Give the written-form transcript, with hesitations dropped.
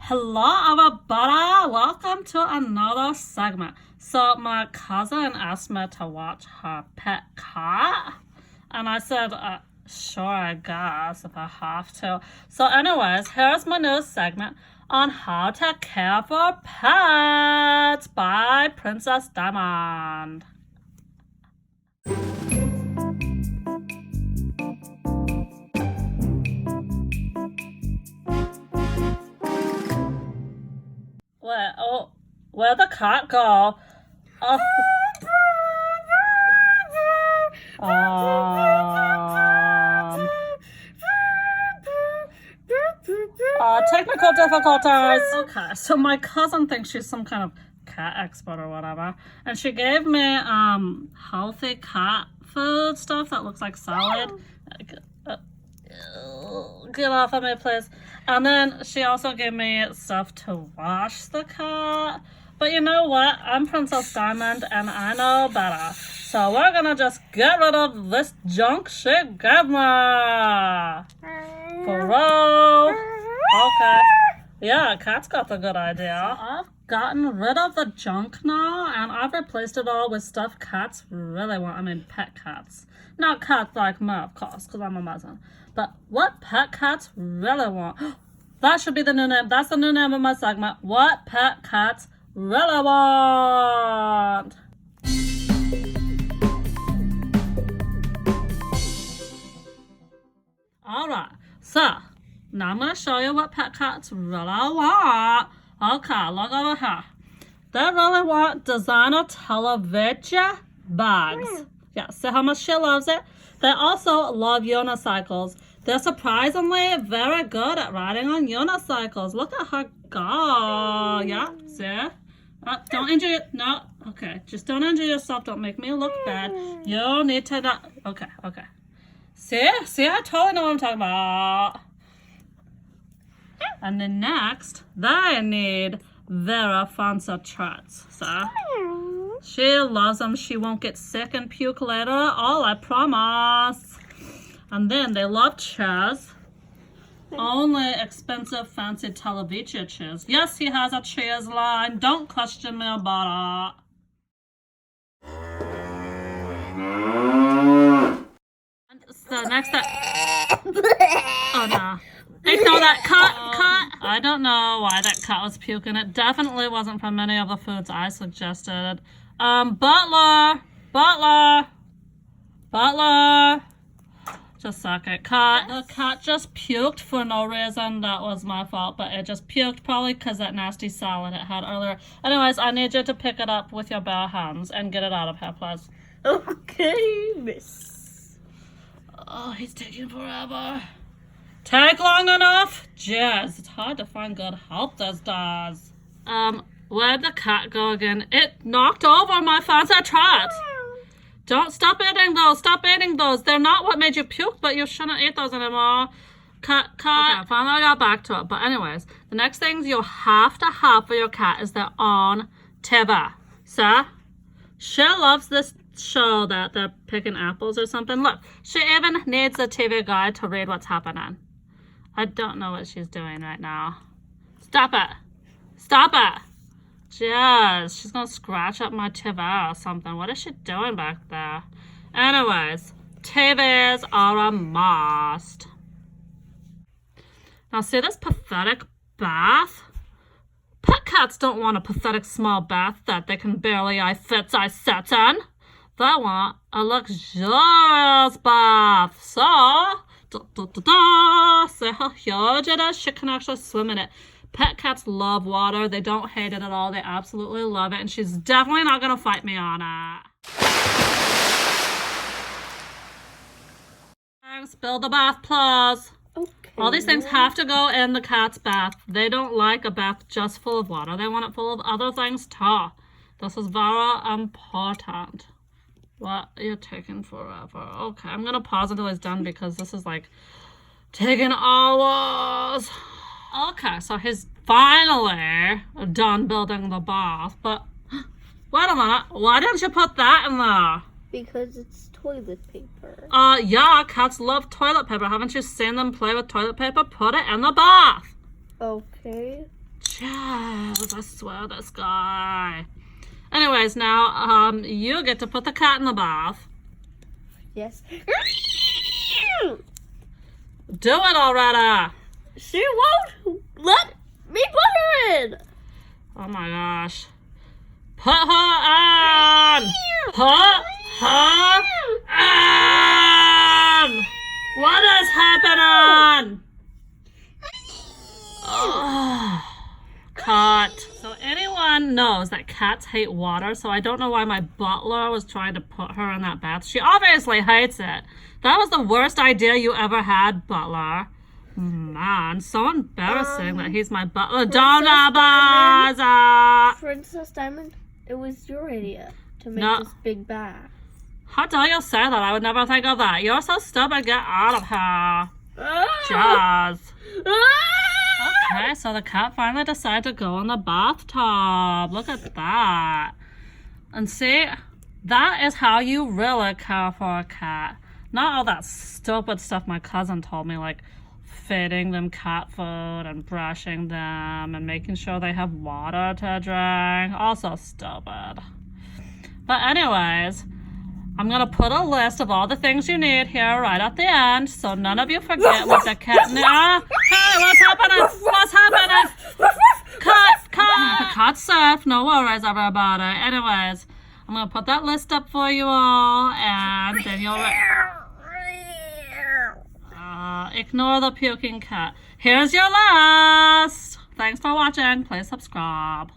Hello, everybody. Welcome to another segment. So my cousin asked me to watch her pet cat, and I said, sure, I guess, if I have to. So anyways, here's my new segment on how to care for pets by Princess Diamond. Where'd the cat go? Um, technical difficulties. Okay, so my cousin thinks she's some kind of cat expert or whatever, and she gave me healthy cat food stuff that looks like salad. Get off of me, please. And then she also gave me stuff to wash the cat. But you know what? I'm Princess Diamond and I know better. So we're gonna just get rid of this junk she gave me. For real. Okay. Yeah, Cat's got the good idea. So I've gotten rid of the junk now and I've replaced it all with stuff cats really want. I mean, pet cats. Not cats like me, of course, because I'm a Muslim. But what pet cats really want. That should be the new name. That's the new name of my segment. What pet cats really want. Alright, so now I'm going to show you what pet cats really want. Okay, look over here. They really want designer television bags. Yeah, see how much she loves it? They also love unicycles. They're surprisingly very good at riding on unicycles. Look at her go. Yeah, see? Don't injure you. No, okay. Just don't injure yourself. Don't make me look bad. You need to not. Okay. See, I totally know what I'm talking about. And then next, they need very fancy treats. So she loves them. She won't get sick and puke later at all, I promise. And then they love chairs. Only expensive, fancy television chairs. Yes, he has a chairs line. Don't question me about it. And so next up. Oh no. Ignore that cat. I don't know why that cat was puking. It definitely wasn't from any of the foods I suggested. Butler. Just a second. Cat. The cat just puked for no reason. That was my fault, but it just puked probably because that nasty salad it had earlier. Anyways, I need you to pick it up with your bare hands and get it out of here, please. Okay, miss. Oh, he's taking forever. Take long enough? Jazz, it's hard to find good help these days. Where'd the cat go again? It knocked over my fancy treat. Don't stop eating those. They're not what made you puke, but you shouldn't eat those anymore. Cat. Okay, finally I got back to it. But anyways, the next things you have to have for your cat is their own TV. So, she loves this show that they're picking apples or something. Look, she even needs a TV guide to read what's happening. I don't know what she's doing right now. Stop it. Jazz, she's gonna scratch up my TV or something. What is she doing back there? Anyways, TVs are a must. Now see this pathetic bath? Pet cats don't want a pathetic small bath that they can barely sit in. They want a luxurious bath. So, see how huge it is? She can actually swim in it. Pet cats love water. They don't hate it at all. They absolutely love it. And she's definitely not going to fight me on it. Spill the bath, please. Okay. All these things have to go in the cat's bath. They don't like a bath just full of water. They want it full of other things too. This is very important. What? You're taking forever. Okay, I'm going to pause until he's done because this is like taking hours. Okay, so he's finally done building the bath, but wait a minute, why didn't you put that in there? Because it's toilet paper. Yeah, cats love toilet paper. Haven't you seen them play with toilet paper? Put it in the bath. Okay. Jesus, I swear this guy. Anyways, now, you get to put the cat in the bath. Yes. Do it already! She won't let me put her in. Oh my gosh. Put her on! Put her on! What is happening? Oh, cat. So anyone knows that cats hate water, so I don't know why my butler was trying to put her in that bath. She obviously hates it. That was the worst idea you ever had, butler. Man, so embarrassing that he's my butler. Don't bother! Princess Diamond, it was your idea to make No. this big bath. How dare you say that? I would never think of that. You're so stupid. Get out of here. Ah! Jazz. Ah! Okay, so the cat finally decided to go in the bathtub. Look at that. And see, that is how you really care for a cat. Not all that stupid stuff my cousin told me, like feeding them cat food and brushing them and making sure they have water to drink. Also stupid. But anyways, I'm gonna put a list of all the things you need here right at the end, so none of you forget what the cat needs. Hey, what's happening? What's happening? Cut! The cat's safe. No worries, everybody. Anyways, I'm gonna put that list up for you all, and then you'll ignore the puking cat. Here's your list. Thanks for watching. Please subscribe.